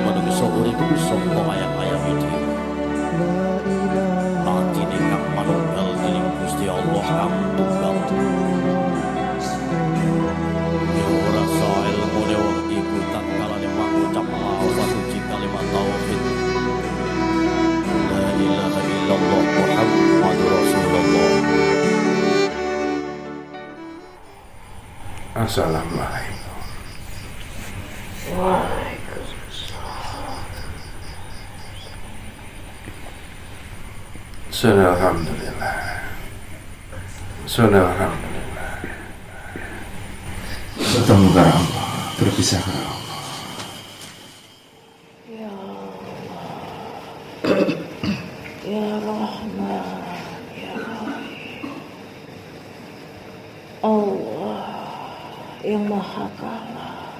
manungsa urip saka ayam-ayam iki. Latine kang manunggal dening Gusti Allah kang tunggal. Ya ora sae ilmune wong iku tatkala mangucap lafaz suci kalimat tauhid. La ilaha illallah Muhammadur Rasulullah. Assalamualaikum. Waalaikumsalam. Alhamdulillah. Alhamdulillah. Bertemu kepada Allah, berpisah kepada Allah. Ya Allah, Ya Rahman, Ya Rahim. Allah yang Maha Kala,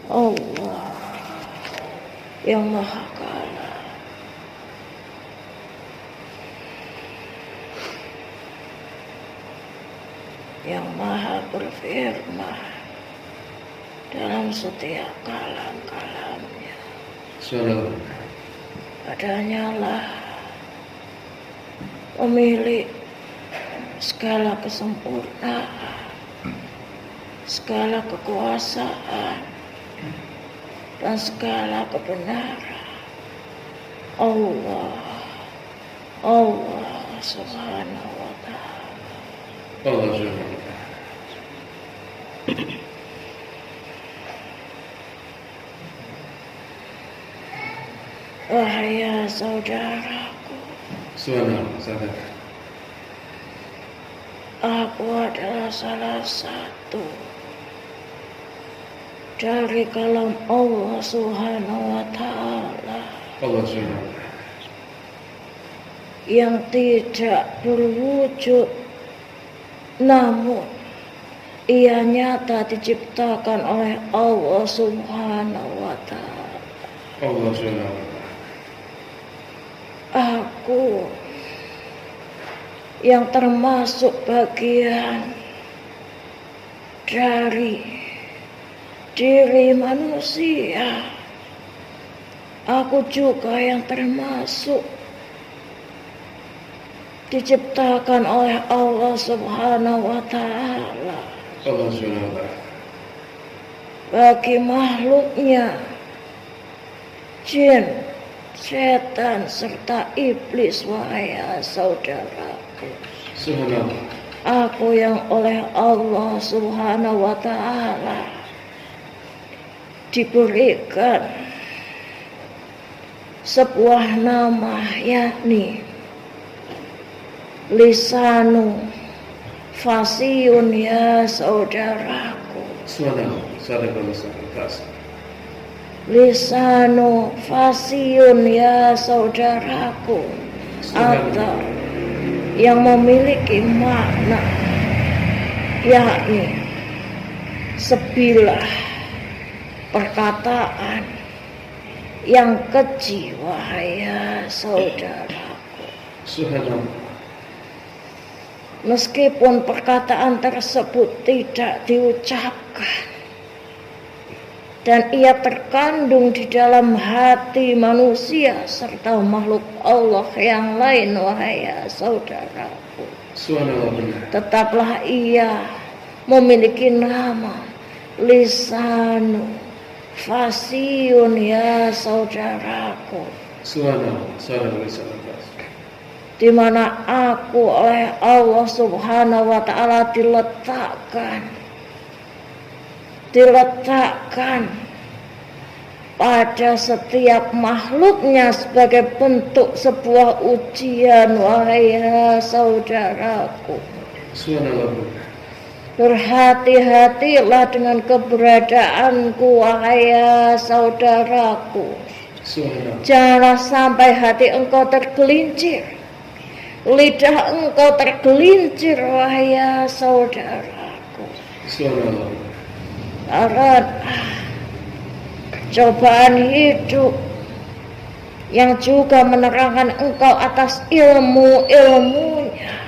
Allah yang Maha Kala, yang Maha berfirman dalam setiap kalam-kalamnya. Padanya lah pemilik segala kesempurnaan, segala kekuasaan, dan segala kebenaran. Allah Subhanahu wa ta'ala. Allah Subhanahu wa ta'ala. Wahai saudaraku, Saudara. aku adalah salah satu dari kalam Allah Subhanahu wa ta'ala Allah Subhanahu wa ta'ala. yang tidak berwujud, namun ia nyata diciptakan oleh Allah Subhanahu wa ta'ala. Allah Subhanahu wa ta'ala. Aku yang termasuk bagian dari diri manusia, aku juga yang termasuk diciptakan oleh Allah Subhanahu wa ta'ala. Allah Subhanahu wa ta'ala. Bagi makhluknya, jin, setan, serta iblis, wahai saudaraku, Subhanallah. aku yang oleh Allah Subhanahu wa ta'ala diberikan sebuah nama, yakni lisanu fasiyun, ya saudaraku. Subhanallah. Lisanu fasiyun, ya saudaraku, atau yang memiliki makna, yakni sebilah perkataan yang keji, wahai saudaraku. Subhanallah. Meskipun perkataan tersebut tidak diucapkan dan ia terkandung di dalam hati manusia serta makhluk Allah yang lain, wahai saudaraku, tetaplah ia memiliki nama lisanu fasiyun, ya saudaraku, di mana aku oleh Allah Subhanahu wa ta'ala diletakkan pada setiap makhluknya sebagai bentuk sebuah ujian, wahai saudaraku. Berhati-hatilah dengan keberadaanku, wahai saudaraku. Janganlah sampai hati engkau tergelincir, lidah engkau tergelincir, wahai saudaraku. Karena cobaan hidup yang juga menerangkan engkau atas ilmu-ilmunya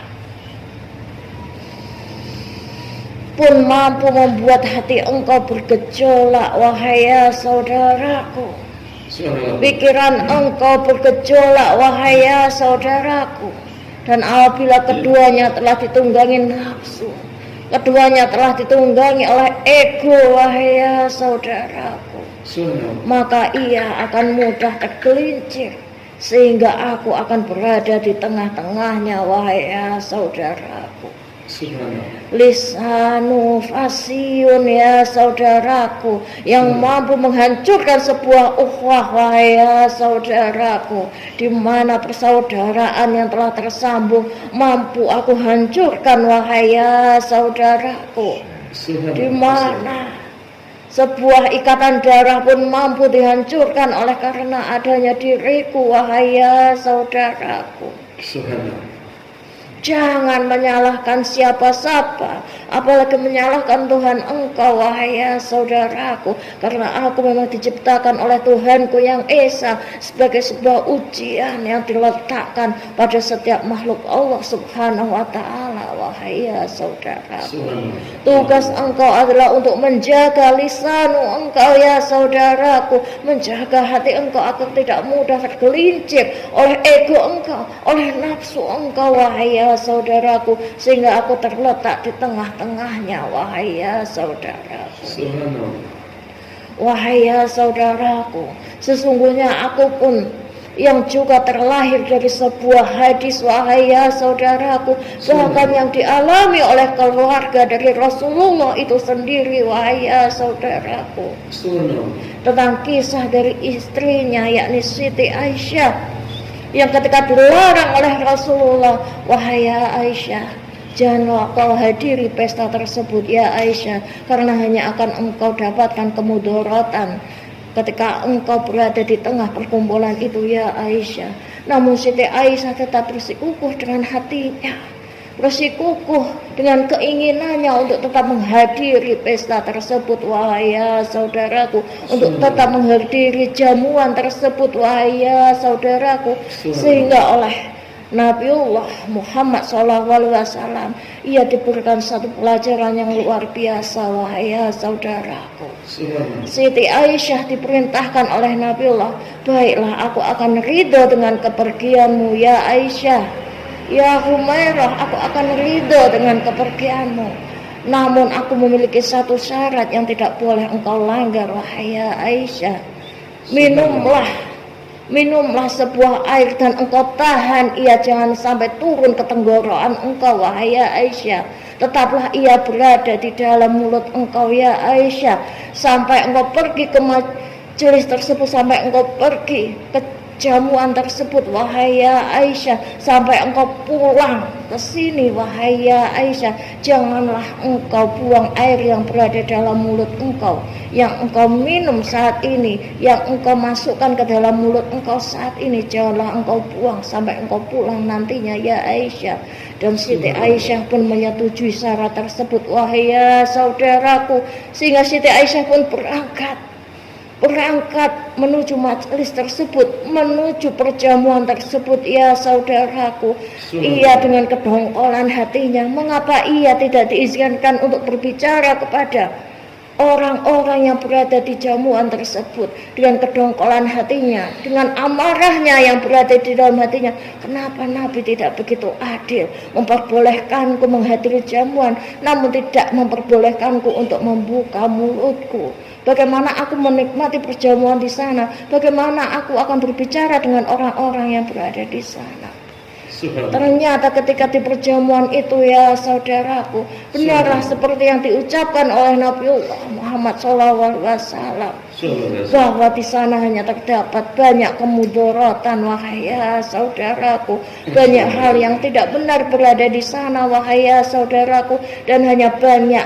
pun mampu membuat hati engkau bergejolak, wahai ya saudaraku. Subhanallah. Pikiran engkau bergejolak, wahai ya saudaraku. Dan apabila keduanya telah ditunggangi nafsu, keduanya telah ditunggangi oleh ego, wahai ya saudaraku, Subhanallah. maka ia akan mudah tergelincir, sehingga aku akan berada di tengah-tengahnya, wahai ya saudaraku. Subhanallah. Lisanu fasiyun, ya saudaraku, yang mampu menghancurkan sebuah ukhuwah, wahai ya saudaraku, di mana persaudaraan yang telah tersambung mampu aku hancurkan, wahai ya saudaraku. Di mana sebuah ikatan darah pun mampu dihancurkan oleh karena adanya diriku, wahai ya saudaraku. Subhanallah. Jangan menyalahkan siapa-siapa, apalagi menyalahkan Tuhan engkau, wahai ya saudaraku. Karena aku memang diciptakan oleh Tuhanku yang Esa sebagai sebuah ujian yang diletakkan pada setiap makhluk Allah subhanahu wa ta'ala, wahai ya saudaraku. Tugas engkau adalah untuk menjaga lisanu engkau, ya saudaraku, menjaga hati engkau agar tidak mudah tergelincir oleh ego engkau, oleh nafsu engkau, wahai ya saudaraku, sehingga aku terletak di tengah-tengahnya, wahai ya saudaraku. Wahai ya saudaraku, sesungguhnya aku pun yang juga terlahir dari sebuah hadis, wahai ya saudaraku, bahkan yang dialami oleh keluarga dari Rasulullah itu sendiri, wahai ya saudaraku, tentang kisah dari istrinya, yakni Siti Aisyah, yang ketika dilarang oleh Rasulullah, wahai ya Aisyah, janganlah kau hadiri pesta tersebut ya Aisyah, karena hanya akan engkau dapatkan kemudaratan ketika engkau berada di tengah perkumpulan itu ya Aisyah. Namun Siti Aisyah tetap bersikukuh dengan hatinya, bersikukuh dengan keinginannya untuk tetap menghadiri pesta tersebut, wahai ya saudaraku, untuk tetap menghadiri jamuan tersebut, wahai ya saudaraku, sehingga oleh Nabiullah Muhammad SAW ia diberikan satu pelajaran yang luar biasa, wahai ya saudaraku. Siti Aisyah diperintahkan oleh Nabiullah, baiklah aku akan ridho dengan kepergianmu ya Aisyah. Ya Humairah, aku akan ridho dengan kepergianmu. Namun aku memiliki satu syarat yang tidak boleh engkau langgar, wahai ya Aisyah. Minumlah sebuah air dan engkau tahan ia jangan sampai turun ke tenggorokan engkau, wahai ya Aisyah. Tetaplah ia berada di dalam mulut engkau ya Aisyah, sampai engkau pergi ke majelis tersebut, sampai engkau pergi ke jamuan tersebut, wahai ya Aisyah, sampai engkau pulang ke sini, wahai ya Aisyah, janganlah engkau buang air yang berada dalam mulut engkau, yang engkau minum saat ini, yang engkau masukkan ke dalam mulut engkau saat ini, janganlah engkau buang sampai engkau pulang nantinya ya Aisyah. Dan Siti Aisyah pun menyetujui syarat tersebut, wahai ya saudaraku, sehingga Siti Aisyah pun berangkat menuju majelis tersebut, menuju perjamuan tersebut ya saudaraku. Ia dengan kedongkolan hatinya, mengapa ia tidak diizinkan untuk berbicara kepada orang-orang yang berada di jamuan tersebut. Dengan kedongkolan hatinya, dengan amarahnya yang berada di dalam hatinya, kenapa Nabi tidak begitu adil, memperbolehkanku menghadiri jamuan namun tidak memperbolehkanku untuk membuka mulutku? Bagaimana aku menikmati perjamuan di sana? Bagaimana aku akan berbicara dengan orang-orang yang berada di sana? Ternyata ketika di perjamuan itu ya saudaraku, benarlah seperti yang diucapkan oleh Nabiullah Muhammad SAW, bahwa di sana hanya terdapat banyak kemudaratan, wahai ya saudaraku, banyak hal yang tidak benar berada di sana, wahai ya saudaraku, dan hanya banyak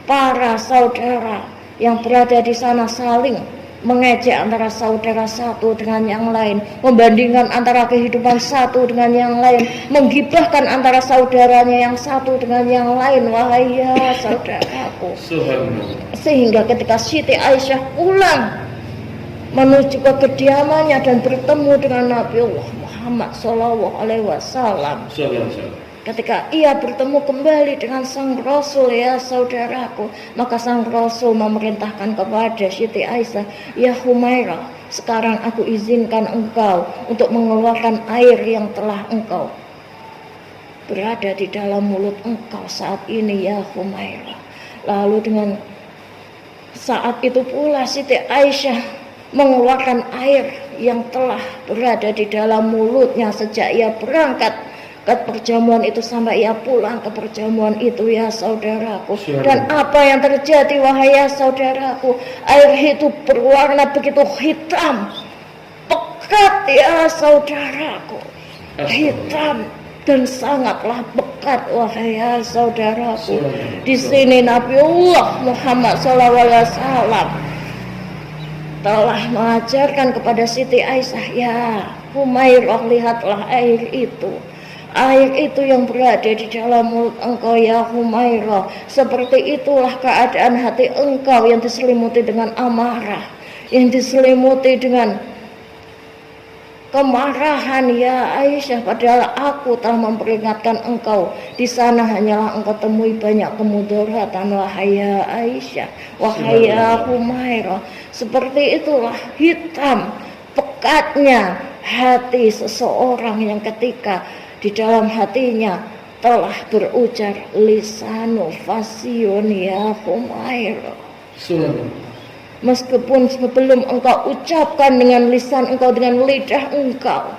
para saudara yang berada di sana saling mengejek antara saudara satu dengan yang lain, membandingkan antara kehidupan satu dengan yang lain, menggibahkan antara saudaranya yang satu dengan yang lain, wahai ya saudaraku. Sehingga ketika Siti Aisyah pulang menuju ke kediamannya dan bertemu dengan Nabiullah Muhammad SAW, ketika ia bertemu kembali dengan sang Rasul ya saudaraku, maka sang Rasul memerintahkan kepada Siti Aisyah, ya Humairah, sekarang aku izinkan engkau untuk mengeluarkan air yang telah engkau berada di dalam mulut engkau saat ini ya Humairah. Lalu dengan saat itu pula Siti Aisyah mengeluarkan air yang telah berada di dalam mulutnya sejak ia berangkat ke perjamuan itu sampai ia pulang ke perjamuan itu ya saudaraku. Dan apa yang terjadi wahai ya saudaraku, air itu berwarna begitu hitam pekat ya saudaraku, hitam dan sangatlah pekat wahai ya saudaraku. Di sini Nabiullah Muhammad SAW telah mengajarkan kepada Siti Aisyah, ya Humairah, lihatlah air itu. Air itu yang berada di dalam mulut engkau ya Humairah. Seperti itulah keadaan hati engkau yang diselimuti dengan amarah, yang diselimuti dengan kemarahan ya Aisyah. Padahal aku telah memperingatkan engkau, di sana hanyalah engkau temui banyak kemudaratan wahai ya Aisyah, wahai ya Humairah. Seperti itulah hitam pekatnya hati seseorang yang ketika di dalam hatinya telah berujar lisanu fasyun ya Humairah. Meskipun sebelum engkau ucapkan dengan lisan engkau, dengan lidah engkau,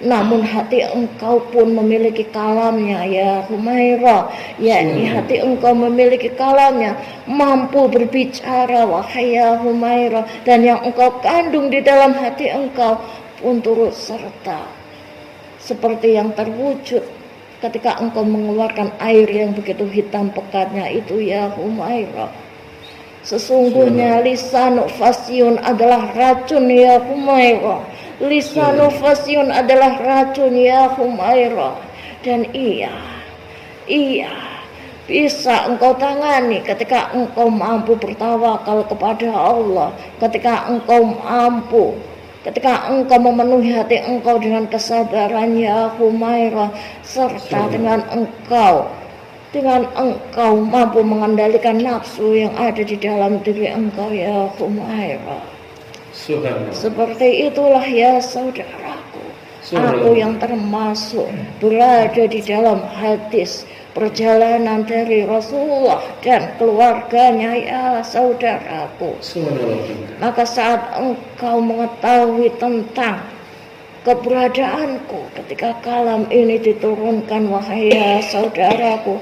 namun hati engkau pun memiliki kalamnya ya Humairah. Yakni hati engkau memiliki kalamnya, mampu berbicara wahai ya Humairah. Dan yang engkau kandung di dalam hati engkau pun turut serta seperti yang terwujud ketika engkau mengeluarkan air yang begitu hitam pekatnya itu ya Humairah. Sesungguhnya lisanu fasyun adalah racun ya Humairah. Lisanu fasyun adalah racun ya Humairah. Dan ia bisa engkau tangani ketika engkau mampu bertawakal kepada Allah, ketika engkau memenuhi hati engkau dengan kesabaran ya Humairah, serta dengan engkau mampu mengendalikan nafsu yang ada di dalam diri engkau ya Humairah. Seperti itulah ya saudaraku, aku yang termasuk berada di dalam hadis perjalanan dari Rasulullah dan keluarganya ya saudaraku. Maka saat engkau mengetahui tentang keberadaanku ketika kalam ini diturunkan wahai ya saudaraku,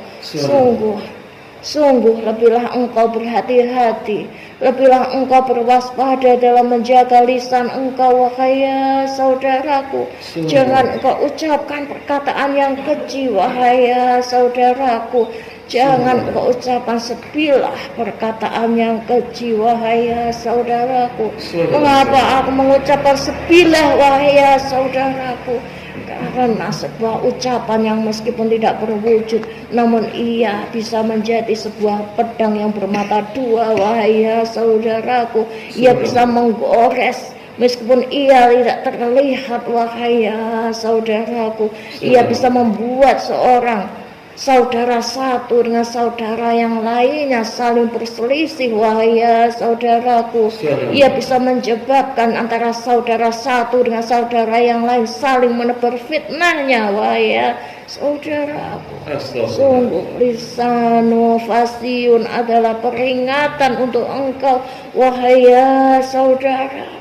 sungguh lebihlah engkau berhati-hati, lebihlah engkau berwaspada dalam menjaga lisan engkau wahai ya saudaraku. Jangan engkau ucapkan perkataan yang keji wahai ya saudaraku. Jangan engkau ucapkan sebilah perkataan yang keji wahai ya saudaraku. Mengapa aku mengucapkan sebilah wahai ya saudaraku? Karena sebuah ucapan yang meskipun tidak berwujud, namun ia bisa menjadi sebuah pedang yang bermata dua wahai ya saudaraku. Ia bisa menggores meskipun ia tidak terlihat wahai ya saudaraku. Ia bisa membuat seorang saudara satu dengan saudara yang lainnya saling berselisih wahai ya saudaraku. Ia bisa menyebabkan antara saudara satu dengan saudara yang lain saling menebar fitnahnya wahai ya saudaraku. Sungguh lisanu fasyun adalah peringatan untuk engkau wahai ya saudaraku.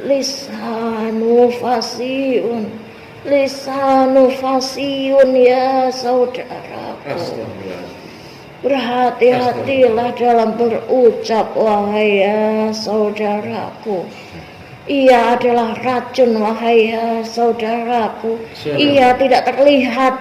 Lisanu fasyun, lisanu fasyun ya saudaraku. Berhati-hatilah dalam berucap wahai ya saudaraku. Ia adalah racun wahai ya saudaraku. Ia tidak terlihat,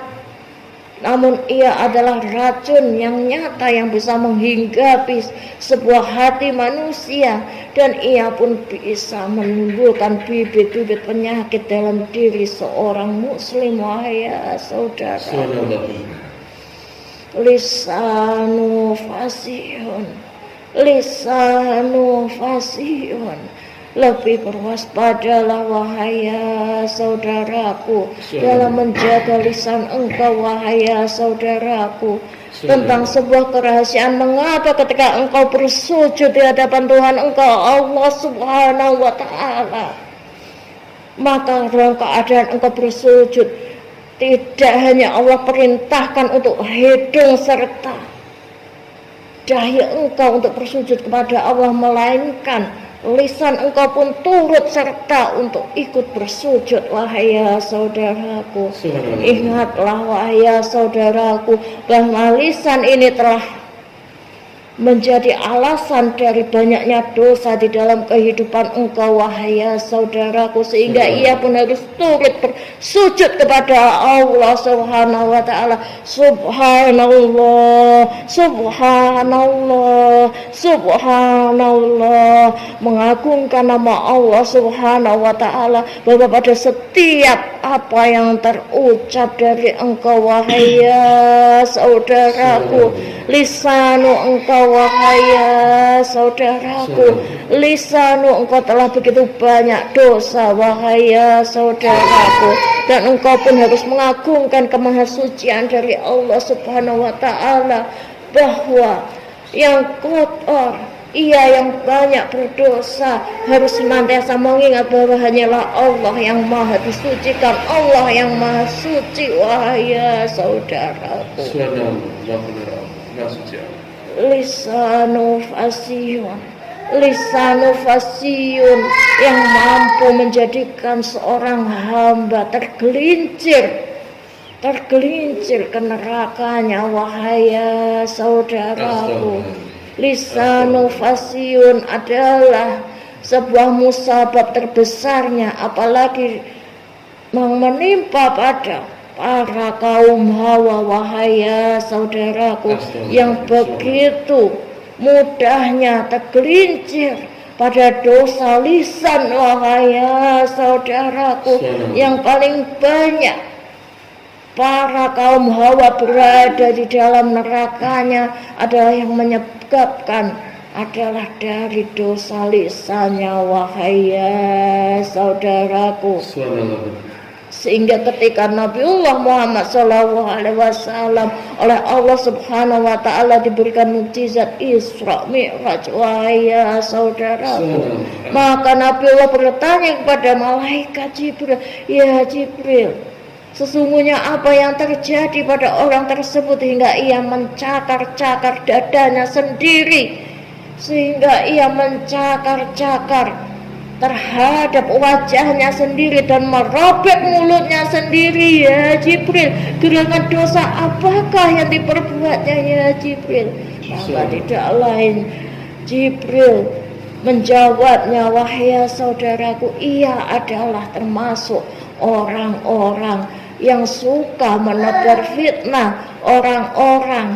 namun ia adalah racun yang nyata yang bisa menghinggapi sebuah hati manusia. Dan ia pun bisa menimbulkan bibit-bibit penyakit dalam diri seorang muslim wahai ya saudara. Lisanu fasyun, lisanu fasyun. Lebih berwaspadalah wahai ya saudaraku dalam menjaga lisan engkau wahai ya saudaraku tentang sebuah kerahasiaan. Mengapa ketika engkau bersujud di hadapan Tuhan engkau Allah Subhanahu wa Ta'ala, maka dalam keadaan engkau bersujud tidak hanya Allah perintahkan untuk hidung serta dahi engkau untuk bersujud kepada Allah, melainkan lisan engkau pun turut serta untuk ikut bersujud wahai ya saudaraku. Ingatlah wahai ya saudaraku bahwa lisan ini telah menjadi alasan dari banyaknya dosa di dalam kehidupan engkau wahai ya saudaraku, sehingga ia pun harus turut bersujud kepada Allah Subhanahu wa Ta'ala. Subhanallah, subhanallah, subhanallah, mengagungkan nama Allah Subhanahu wa Ta'ala, bahwa pada setiap apa yang terucap dari engkau wahai ya saudaraku, lisanu engkau wahai ya saudaraku, lisanu engkau telah begitu banyak dosa wahai ya saudaraku, dan engkau pun harus mengagungkan kemahasucian dari Allah Subhanahu wa Ta'ala, bahwa yang kotor, ia yang banyak berdosa harus senantiasa mengingat bahwa hanyalah Allah yang maha disucikan, Allah yang maha suci wahai ya saudaraku. Lisanu fasihun, lisanu fasihun yang mampu menjadikan seorang hamba tergelincir ke nerakanya wahai ya saudaraku. Lisanu fasihun adalah sebuah musabab terbesarnya, apalagi menimpa pada para kaum Hawa wahai ya saudaraku, yang begitu mudahnya tergelincir pada dosa lisan wahai ya saudaraku. Yang paling banyak para kaum Hawa berada di dalam nerakanya adalah yang menyebabkan adalah dari dosa lisannya wahai ya saudaraku. Sehingga ketika Nabiullah Muhammad SAW oleh Allah Subhanahu wa Ta'ala diberikan mukjizat Isra Mi'raj wahai ya saudaraku, maka Nabiullah bertanya kepada malaikat Jibril, ya Jibril, sesungguhnya apa yang terjadi pada orang tersebut hingga ia mencakar-cakar dadanya sendiri, sehingga ia mencakar-cakar terhadap wajahnya sendiri dan merobek mulutnya sendiri ya Jibril? Gerangan dosa apakah yang diperbuatnya ya Jibril? Maka tidak lain Jibril menjawabnya, wahai ya saudaraku, ia adalah termasuk orang-orang yang suka menebar fitnah, orang-orang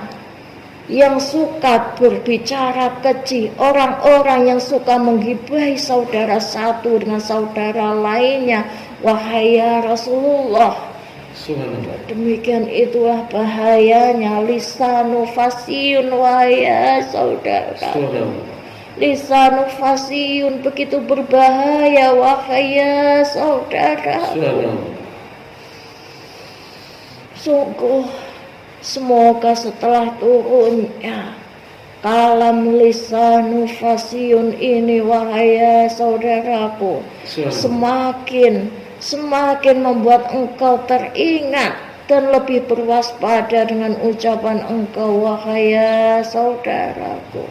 yang suka berbicara keji, orang-orang yang suka menggibahi saudara satu dengan saudara lainnya wahai ya Rasulullah. Demikian itulah bahayanya lisanu fasihun wahai ya saudara. Lisanu fasihun begitu berbahaya wahai ya saudara. Sungguh semoga setelah turunnya kalam lisanu fasihun ini wahai ya saudaraku, semakin membuat engkau teringat dan lebih berwaspada dengan ucapan engkau wahai ya saudaraku.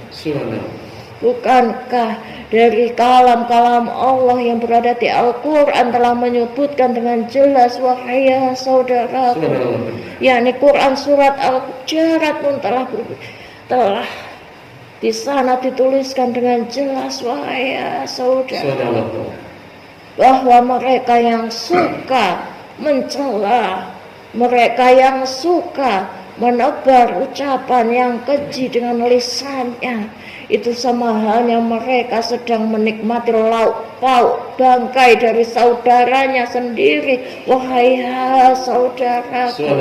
Bukankah dari kalam-kalam Allah yang berada di Al-Quran telah menyebutkan dengan jelas wahai ya saudaraku, yakni Quran surat Al-Hujurat pun telah di sana dituliskan dengan jelas wahai ya saudaraku, bahwa mereka yang suka mencela, mereka yang suka menebar ucapan yang keji dengan lisannya, itu sama halnya mereka sedang menikmati lauk pauk bangkai dari saudaranya sendiri wahai ya saudaraku.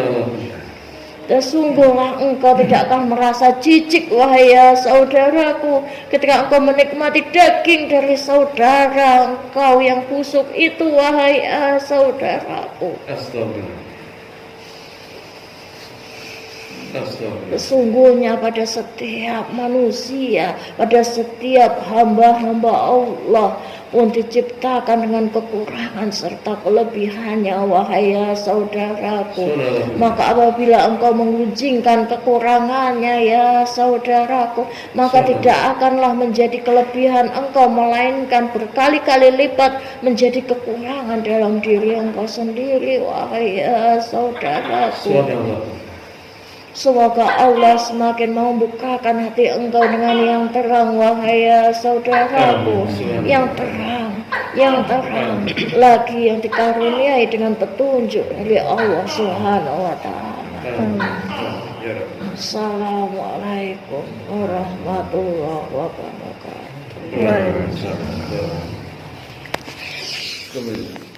Dan sungguhlah engkau tidak akan merasa jijik, wahai ya saudaraku, ketika engkau menikmati daging dari saudara engkau yang busuk itu, wahai ya saudaraku. Astagfirullah. Astagfirullah. Sesungguhnya pada setiap manusia, pada setiap hamba-hamba Allah pun diciptakan dengan kekurangan serta kelebihannya, wahai ya saudaraku. Maka apabila engkau mengunjingkan kekurangannya ya saudaraku, maka tidak akanlah menjadi kelebihan engkau, melainkan berkali-kali lipat menjadi kekurangan dalam diri engkau sendiri, wahai ya saudaraku. Semoga Allah semakin membukakan hati engkau dengan yang terang, wahai ya saudaraku. Yang terang lagi, yang dikaruniai dengan petunjuk dari Allah Subhanahu wa Ta'ala. Assalamualaikum warahmatullahi wabarakatuh. Waalaikumsalam.